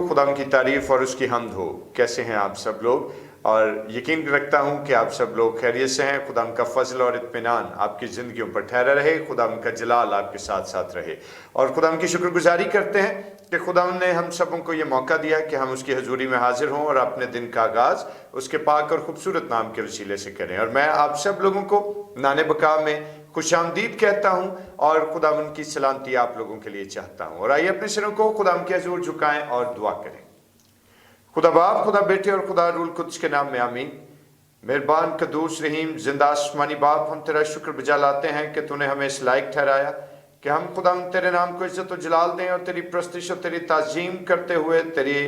खुदा की तारीफ और उसकी हम्द हो। कैसे हैं आप सब लोग? और यकीन रखता हूं कि आप सब लोग खैरियत से हैं। खुदा का फजल और इत्मीनान आपकी ज़िंदगियों पर ठहरा रहे, खुदा का जलाल आपके साथ साथ रहे। और खुदा की शुक्रगुजारी करते हैं कि खुदा ने हम सबों को ये मौका दिया कि हम उसकी हजूरी में हाजिर हों और अपने दिन का आगाज़ उसके पाक और ख़ूबसूरत नाम के वसीले से करें। और मैं आप सब लोगों को नाने बका में खुशामदीद कहता हूं और खुदा की सलामती आप लोगों के लिए चाहता हूं। और आइए अपने सिरों को खुदा के हजूर झुकाएं और दुआ करें। खुदा बाप, खुदा बेटे और खुदा रूल कुद्स के नाम में आमीन। मेहरबान कदूस रहीम जिंदा आसमानी बाप, हम तेरा शुक्र बजा लाते हैं कि तूने हमें इस लायक ठहराया कि हम खुदा तेरे नाम को इज्जत और जलाल दें और तेरी प्रस्तिश और तेरी ताजीम करते हुए तेरी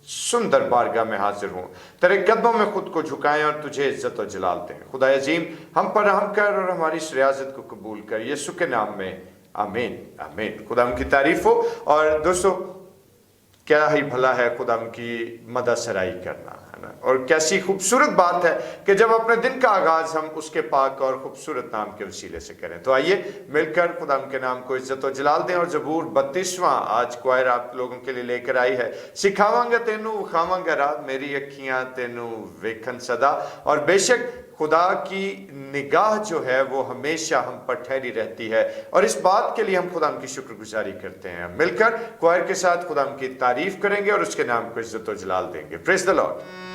सुंदर बारगाह में हाजिर हों, तेरे कदमों में खुद को झुकाएं और तुझे इज्जत और जलाल दें। खुदा अजीम, हम पर रहम कर और हमारी इस रियाजत को कबूल कर, यीशु के नाम में आमीन आमीन। खुदा की तारीफ हो। और दोस्तों, क्या ही भला है खुदा की मदद सराई करना, है ना। और कैसी खूबसूरत बात है कि जब अपने दिन का आगाज हम उसके पाक और खूबसूरत नाम के वसीले से करें। तो आइए मिलकर खुदा के नाम को इज्जत और जलाल दें। और जबूर 32वां आज क्वायर आप लोगों के लिए लेकर आई है। सिखावांगा तेनू विखावांगा राह, मेरी अखियां तेनू वेखन सदा। और बेशक खुदा की निगाह जो है वो हमेशा हम पर ठहरी रहती है और इस बात के लिए हम खुदा की शुक्रगुजारी करते हैं। मिलकर क्वायर के साथ खुदा की तारीफ करेंगे और उसके नाम को इज्जत और जलाल देंगे। Praise the Lord.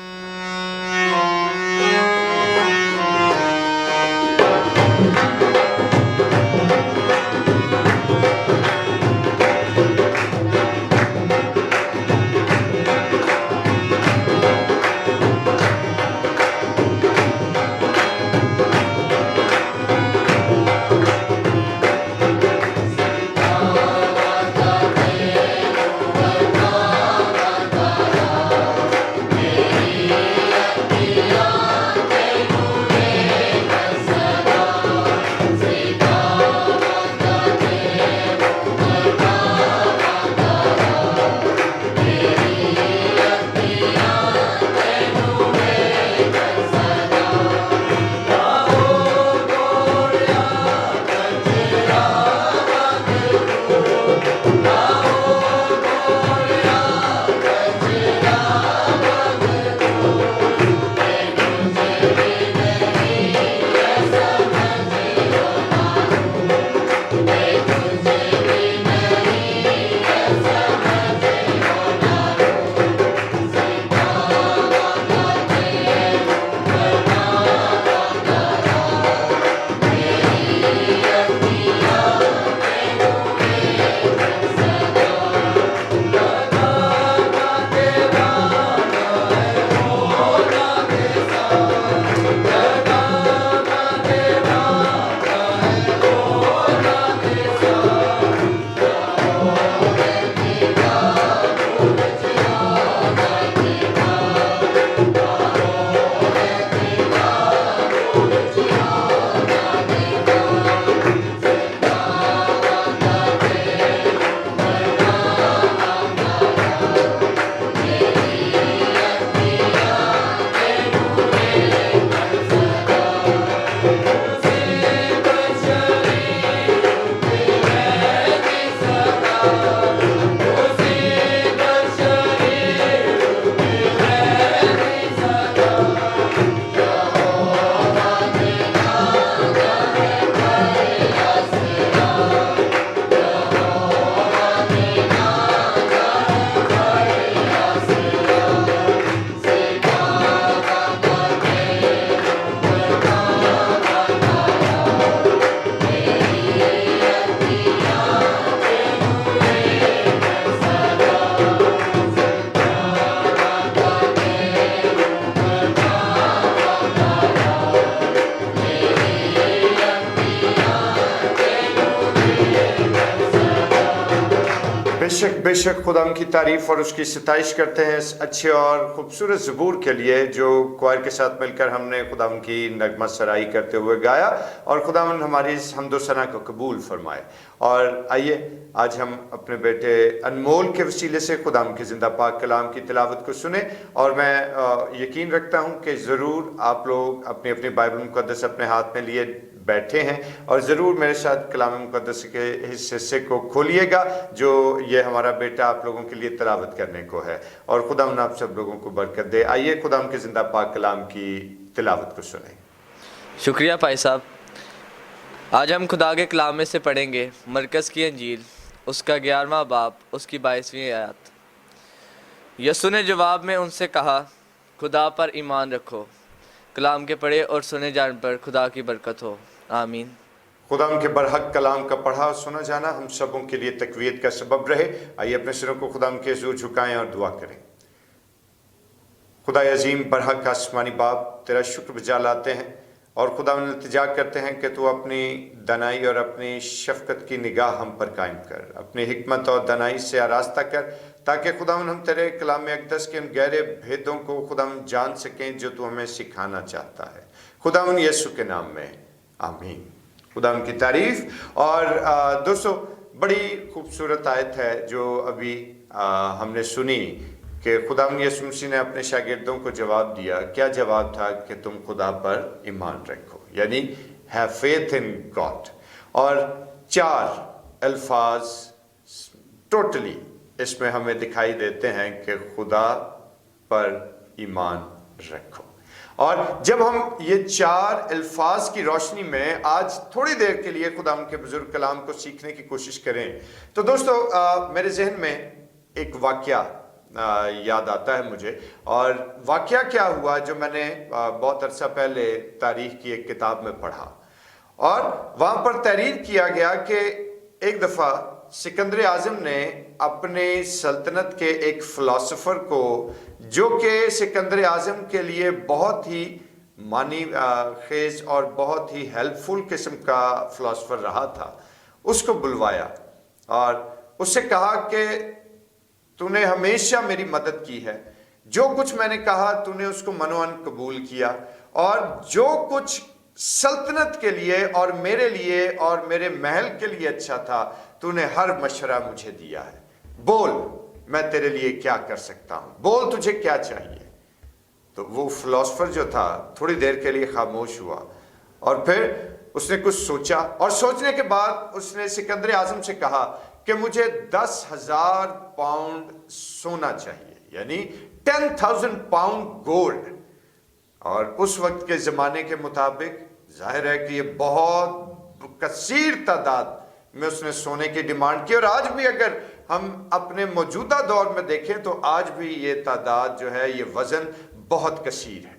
बेशक बेशक खुदा की तारीफ और उसकी सताइश करते हैं इस अच्छे और ख़ूबसूरत ज़बूर के लिए जो क्वायर के साथ मिलकर हमने खुदा की नगमा सराई करते हुए गाया। और खुदा हमारी इस हम्दो सना को कबूल फरमाए। और आइए आज हम अपने बेटे अनमोल के वसीले से खुदा के ज़िंदा पाक कलाम की तिलावत को सुने। और मैं यकीन रखता हूँ कि ज़रूर आप लोग अपनी अपनी बाइबल मुक़द्दस अपने हाथ में लिए بیٹھے ہیں اور ضرور میرے ساتھ کلام مقدس کے اس حصے کو کھولیے گا جو یہ ہمارا بیٹا آپ لوگوں کے لیے تلاوت کرنے کو ہے، اور خدا ہم آپ سب لوگوں کو برکت دے۔ آئیے خدا ہم کے زندہ پاک کلام کی تلاوت کو سنیں۔ شکریہ بھائی صاحب۔ آج ہم خدا کے کلام میں سے پڑھیں گے مرکز کی انجیل، اس کا 11واں باب، اس کی 22ویں آیات۔ یسوع نے جواب میں ان سے کہا، خدا پر ایمان رکھو۔ کلام کے پڑھے اور سنے جان پر خدا کی برکت ہو، آمین۔ خدا ان کے برحق کلام کا پڑھا اور سنا جانا ہم سبوں کے لیے تقویت کا سبب رہے۔ آئیے اپنے سروں کو خدا ان کے حضور جھکائیں اور دعا کریں۔ خدا عظیم برحق آسمانی باپ، تیرا شکر بجا لاتے ہیں اور خدا ان التجا کرتے ہیں کہ تو اپنی دانائی اور اپنی شفقت کی نگاہ ہم پر قائم کر، اپنی حکمت اور دانائی سے آراستہ کر، تاکہ خدا ہم تیرے کلام اقدس کے ان گہرے بھیدوں کو خدا ہم جان سکیں جو تو ہمیں سکھانا چاہتا ہے۔ خدا ان یسوع کے نام میں آمین۔ خدا ان کی تعریف۔ اور دوستو، بڑی خوبصورت آیت ہے جو ابھی ہم نے سنی کہ خدا یسوع مسیح نے اپنے شاگردوں کو جواب دیا۔ کیا جواب تھا؟ کہ تم خدا پر ایمان رکھو، یعنی have faith in God۔ اور 4 الفاظ ٹوٹلی اس میں ہمیں دکھائی دیتے ہیں کہ خدا پر ایمان رکھو۔ اور جب ہم یہ 4 الفاظ کی روشنی میں آج تھوڑی دیر کے لیے خدا کے بزرگ کلام کو سیکھنے کی کوشش کریں تو دوستو میرے ذہن میں ایک واقعہ یاد آتا ہے مجھے۔ اور واقعہ کیا ہوا جو میں نے بہت عرصہ پہلے تاریخ کی ایک کتاب میں پڑھا، اور وہاں پر تحریر کیا گیا کہ ایک دفعہ سکندر اعظم نے اپنے سلطنت کے ایک فلاسفر کو، جو کہ سکندر اعظم کے لیے بہت ہی معنی خیز اور بہت ہی ہیلپ فل قسم کا فلاسفر رہا تھا، اس کو بلوایا اور اس سے کہا کہ تو نے ہمیشہ میری مدد کی ہے، جو کچھ میں نے کہا تو نے اس کو منوان قبول کیا، اور جو کچھ سلطنت کے لیے اور میرے لیے اور میرے محل کے لیے اچھا تھا تو نے ہر مشورہ مجھے دیا ہے۔ بول میں تیرے لیے کیا کر سکتا ہوں، بول تجھے کیا چاہیے۔ تو وہ فلاسفر جو تھا تھوڑی دیر کے لیے خاموش ہوا، اور پھر اس نے کچھ سوچا، اور سوچنے کے بعد اس نے سکندر اعظم سے کہا کہ مجھے 10,000 پاؤنڈ سونا چاہیے، یعنی 10,000 پاؤنڈ گولڈ۔ اور اس وقت کے زمانے کے مطابق ظاہر ہے کہ یہ بہت کثیر تعداد میں اس نے سونے کی ڈیمانڈ کی، اور آج بھی اگر ہم اپنے موجودہ دور میں دیکھیں تو آج بھی یہ تعداد جو ہے، یہ وزن بہت کثیر ہے۔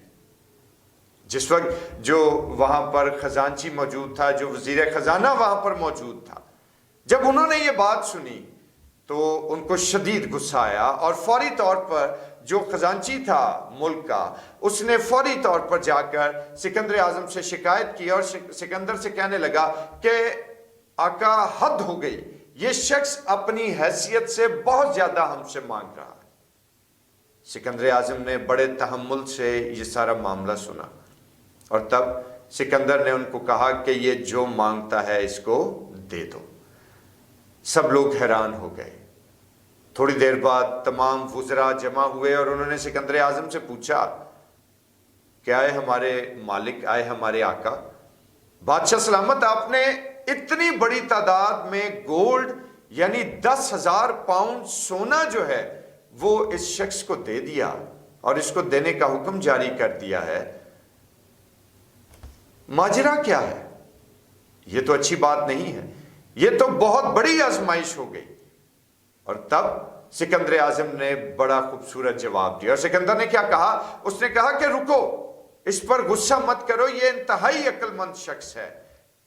جس وقت جو وہاں پر خزانچی موجود تھا، جو وزیر خزانہ وہاں پر موجود تھا، جب انہوں نے یہ بات سنی تو ان کو شدید غصہ آیا، اور فوری طور پر جو خزانچی تھا ملک کا، اس نے فوری طور پر جا کر سکندر اعظم سے شکایت کی، اور سکندر سے کہنے لگا کہ آقا حد ہو گئی، یہ شخص اپنی حیثیت سے بہت زیادہ ہم سے مانگ رہا ہے۔ سکندر اعظم نے بڑے تحمل سے یہ سارا معاملہ سنا، اور تب سکندر نے ان کو کہا کہ یہ جو مانگتا ہے اس کو دے دو۔ سب لوگ حیران ہو گئے۔ تھوڑی دیر بعد تمام وزراء جمع ہوئے اور انہوں نے سکندر اعظم سے پوچھا کہ آئے ہمارے مالک، آئے ہمارے آقا، بادشاہ سلامت، آپ نے اتنی بڑی تعداد میں گولڈ یعنی 10,000 پاؤنڈ سونا جو ہے وہ اس شخص کو دے دیا اور اس کو دینے کا حکم جاری کر دیا ہے، ماجرا کیا ہے؟ یہ تو اچھی بات نہیں ہے، یہ تو بہت بڑی آزمائش ہو گئی۔ اور تب سکندر اعظم نے بڑا خوبصورت جواب دیا، اور سکندر نے کیا کہا؟ اس نے کہا کہ رکو، اس پر غصہ مت کرو، یہ انتہائی عقل مند شخص ہے،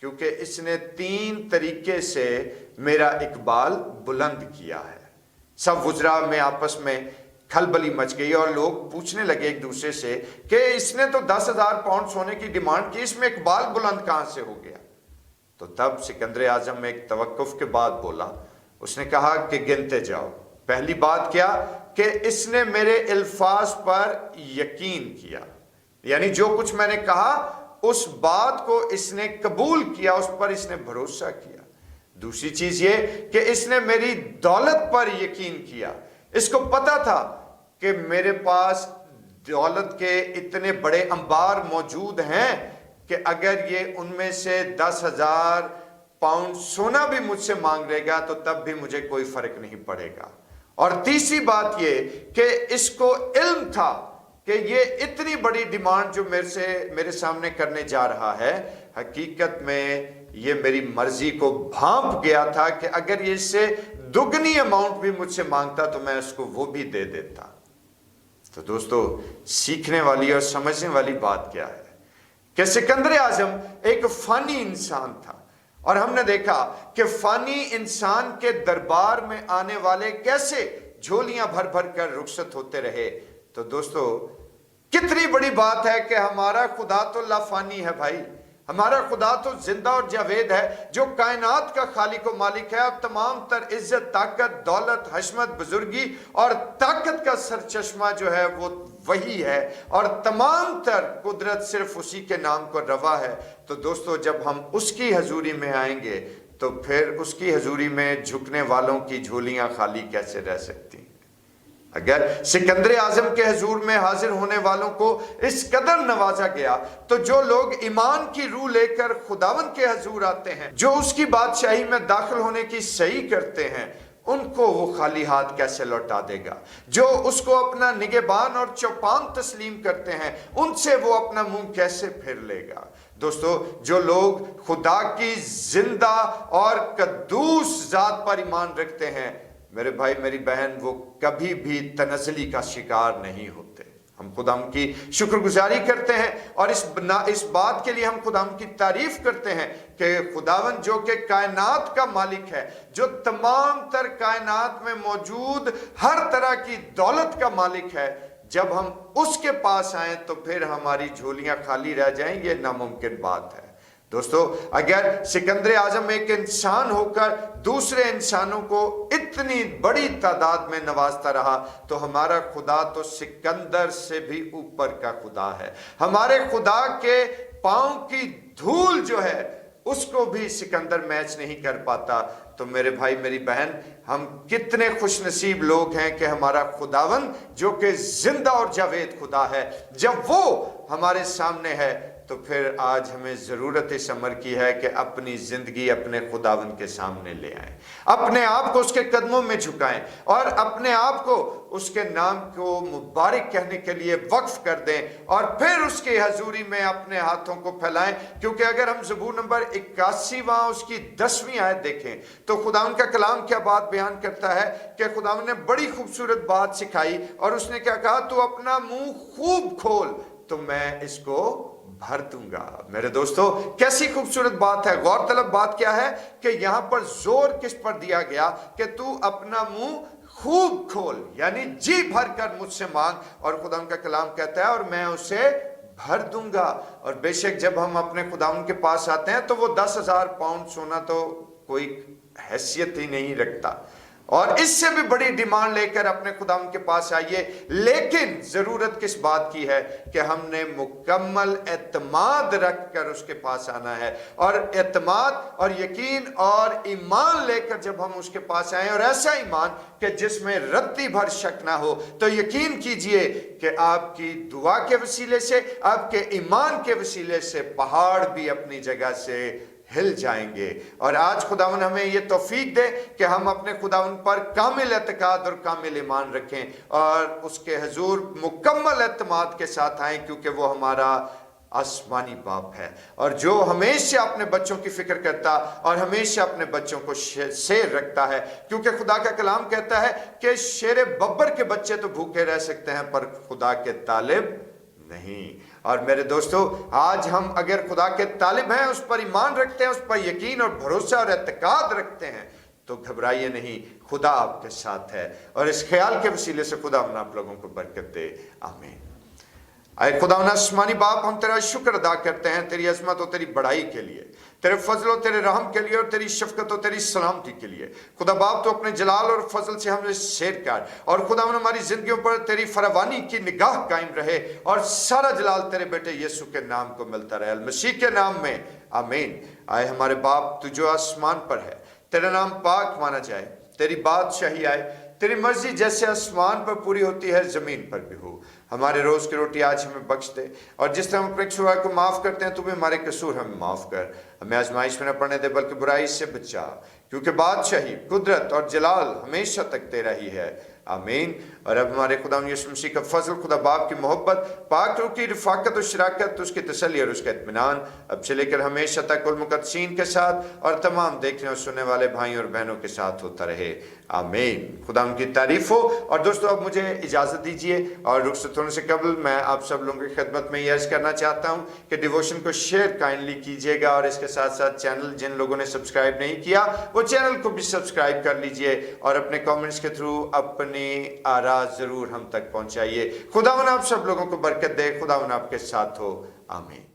کیونکہ اس نے 3 طریقے سے میرا اقبال بلند کیا ہے۔ سب وزراء میں آپس میں کھلبلی مچ گئی، اور لوگ پوچھنے لگے ایک دوسرے سے کہ اس نے تو 10,000 پاؤنڈ سونے کی ڈیمانڈ کی، اس میں اقبال بلند کہاں سے ہو گیا؟ تو تب سکندر اعظم ایک توقف کے بعد بولا، اس نے کہا کہ گنتے جاؤ۔ پہلی بات کیا؟ کہ اس نے میرے الفاظ پر یقین کیا، یعنی جو کچھ میں نے کہا اس بات کو اس نے قبول کیا، اس پر اس نے بھروسہ کیا۔ دوسری چیز یہ کہ اس نے میری دولت پر یقین کیا، اس کو پتا تھا کہ میرے پاس دولت کے اتنے بڑے انبار موجود ہیں कि अगर ये उनमें से 10,000 पाउंड सोना भी मुझसे मांग लेगा तो तब भी मुझे कोई फर्क नहीं पड़ेगा। और तीसरी बात ये कि इसको इल्म था कि ये इतनी बड़ी डिमांड जो मेरे सामने करने जा रहा है, हकीकत में ये मेरी मर्जी को भांप गया था कि अगर ये इससे दुगनी अमाउंट भी मुझसे मांगता तो मैं उसको वो भी दे देता। तो दोस्तों, सीखने वाली और समझने वाली बात क्या है कि सिकंदर आजम एक फानी इंसान था, और हमने देखा कि फानी इंसान के दरबार में आने वाले कैसे झोलियां भर भर कर रुखसत होते रहे। तो दोस्तों, कितनी बड़ी बात है कि हमारा खुदा तो लाफानी है भाई, हमारा खुदा तो जिंदा और जावेद है, जो कायनात का खालिक व मालिक है। अब तमाम तर इज्जत, ताकत, दौलत, हशमत, बुजुर्गी और ताकत का सरचश्मा जो है वो वही है, और तमाम तर कुदरत सिर्फ उसी के नाम को रवा है। तो दोस्तों, जब हम उसकी हजूरी में आएंगे तो फिर उसकी हजूरी में झुकने वालों की झोलियां खाली कैसे रह सकती हैं। अगर सिकंदर आजम के हजूर में हाजिर होने वालों को इस कदर नवाजा गया, तो जो लोग ईमान की रूह लेकर खुदावन के हजूर आते हैं, जो उसकी बादशाही में दाखिल होने की सही करते हैं, उनको वो खाली हाथ कैसे लौटा देगा। जो उसको अपना निगहबान और चौपान तस्लीम करते हैं, उनसे वो अपना मुंह कैसे फिर लेगा। दोस्तों, जो लोग खुदा की जिंदा और कद्दूस जात पर ईमान रखते हैं, मेरे भाई मेरी बहन, वो कभी भी तनज़ली का शिकार नहीं होते। हम खुदाम की शुक्रगुजारी करते हैं और इस बात के लिए हम खुदाम की तारीफ करते हैं कि खुदावन जो कि कायनात का मालिक है, जो तमाम तर कायनात में मौजूद हर तरह की दौलत का मालिक है, जब हम उसके पास आए तो फिर हमारी झोलियां खाली रह जाएं, ये नामुमकिन बात है। दोस्तों, अगर सिकंदर आजम एक इंसान होकर दूसरे इंसानों को इतनी बड़ी तादाद में नवाजता रहा, तो हमारा खुदा तो सिकंदर से भी ऊपर का खुदा है। हमारे खुदा के पांव की धूल जो है उसको भी सिकंदर मैच नहीं कर पाता। तो मेरे भाई मेरी बहन, हम कितने खुश नसीब लोग हैं कि हमारा खुदावन जो कि जिंदा और जावेद खुदा है, जब वो हमारे सामने है तो फिर आज हमें जरूरत इस अमर की है कि अपनी जिंदगी अपने खुदावन के सामने ले आएं, अपने आप को उसके कदमों में झुकाएं और अपने आप को उसके नाम को मुबारक कहने के लिए वक्फ कर दें, और फिर उसके हजूरी में अपने हाथों को फैलाएं। क्योंकि अगर हम ज़बूर नंबर 81 उसकी 10वीं आयत देखें तो खुदावन का कलाम क्या बात बयान करता है कि खुदावन ने बड़ी खूबसूरत बात सिखाई, और उसने क्या कहा, तू अपना मुंह खूब खोल तो मैं इसको भर दूंगा। मेरे दोस्तों, कैसी खूबसूरत बात है। गौरतलब बात क्या है कि यहां पर जोर किस पर दिया गया कि तू अपना मुंह खूब खोल, यानी जी भर कर मुझसे मांग, और खुदा का कलाम कहता है और मैं उसे भर दूंगा। और बेशक जब हम अपने खुदावन के पास आते हैं तो वो 10,000 पाउंड सोना तो कोई हैसियत ही नहीं रखता, और इससे भी बड़ी डिमांड लेकर अपने खुदावन के पास आइए। लेकिन जरूरत किस बात की है कि हमने मुकम्मल एतमाद रख कर उसके पास आना है, और एतमाद और यकीन और ईमान लेकर जब हम उसके पास आए, और ऐसा ईमान कि जिसमें रत्ती भर शक ना हो, तो यकीन कीजिए कि आपकी दुआ के वसीले से, आपके ईमान के वसीले से पहाड़ भी अपनी जगह से हिल जाएंगे। और आज खुदावन हमें ये तौफीक दे कि हम अपने खुदावन पर कामिल एतकाद और कामिल ईमान रखें और उसके हजूर मुकम्मल एतमाद के साथ आएं, क्योंकि वो हमारा आसमानी बाप है, और जो हमेशा अपने बच्चों की फिक्र करता और हमेशा अपने बच्चों को शेर रखता है। क्योंकि खुदा का कलाम कहता है कि शेर बब्बर के बच्चे तो भूखे रह सकते हैं पर खुदा के तालिब नहीं। और मेरे दोस्तों, आज हम अगर खुदा के तालिब हैं, उस पर ईमान रखते हैं, उस पर यकीन और भरोसा और एतकाद रखते हैं, तो घबराइए नहीं, खुदा आपके साथ है। और इस ख्याल के वसीले से खुदा आप लोगों को बरकत दे, आमीन। आए खुदावन आसमानी बाप, हम तेरा शुक्र अदा करते हैं तेरी अज़मत और तेरी बड़ाई के लिए, तेरे फजल और तेरे रहम के लिए, और तेरी शफकत और तेरी सलामती के लिए। खुदा बाप, तो अपने जलाल और फजल से हमें शेर कर, और खुदावन हमारी जिंदगियों पर तेरी फरावानी की निगाह कायम रहे, और सारा जलाल तेरे बेटे यीशु के नाम को मिलता रहे, मसीह के नाम में, आमीन। आए हमारे बाप, तू जो आसमान पर है, तेरा नाम पाक माना जाए, तेरी बादशाही आए, तेरी मर्जी जैसे आसमान पर पूरी होती है जमीन पर भी हो। हमारे रोज की रोटी आज हमें बख्श दे, और जिस तरह हम अपने कसूर को माफ करते हैं, तू भी हमारे कसूर हमें माफ कर। हमें आजमाइश में न पड़ने दे, बल्कि बुराई से बचा, क्योंकि बादशाही, कुदरत और जलाल हमेशा तक तेरा ही है। आमीन। और अब हमारे खुदा यीशु मसीह का फजल, खुदा बाप की मोहब्बत, पाक रूह की रफाकत और शराकत, उसकी तसल्ली और उसका इत्मीनान अब से लेकर हमेशा तक कुल मुकद्दसीन के साथ और तमाम देखने और सुनने वाले भाइयों और बहनों के साथ होता रहे। आमीन। खुदा उनकी तारीफ हो। और दोस्तों, अब मुझे इजाज़त दीजिए, और रुखसत होने से कबल मैं आप सब लोगों की खिदमत में ये अर्ज़ करना चाहता हूँ कि डिवोशन को शेयर काइंडली कीजिएगा, और इसके साथ साथ चैनल जिन लोगों ने सब्सक्राइब नहीं किया वो चैनल को भी सब्सक्राइब कर लीजिए, और अपने कमेंट्स के थ्रू अपनी आरा ज़रूर हम तक पहुँचाइए। खुदावन आप सब लोगों को बरकत दे। खुदावन आपके साथ हो। आमीन।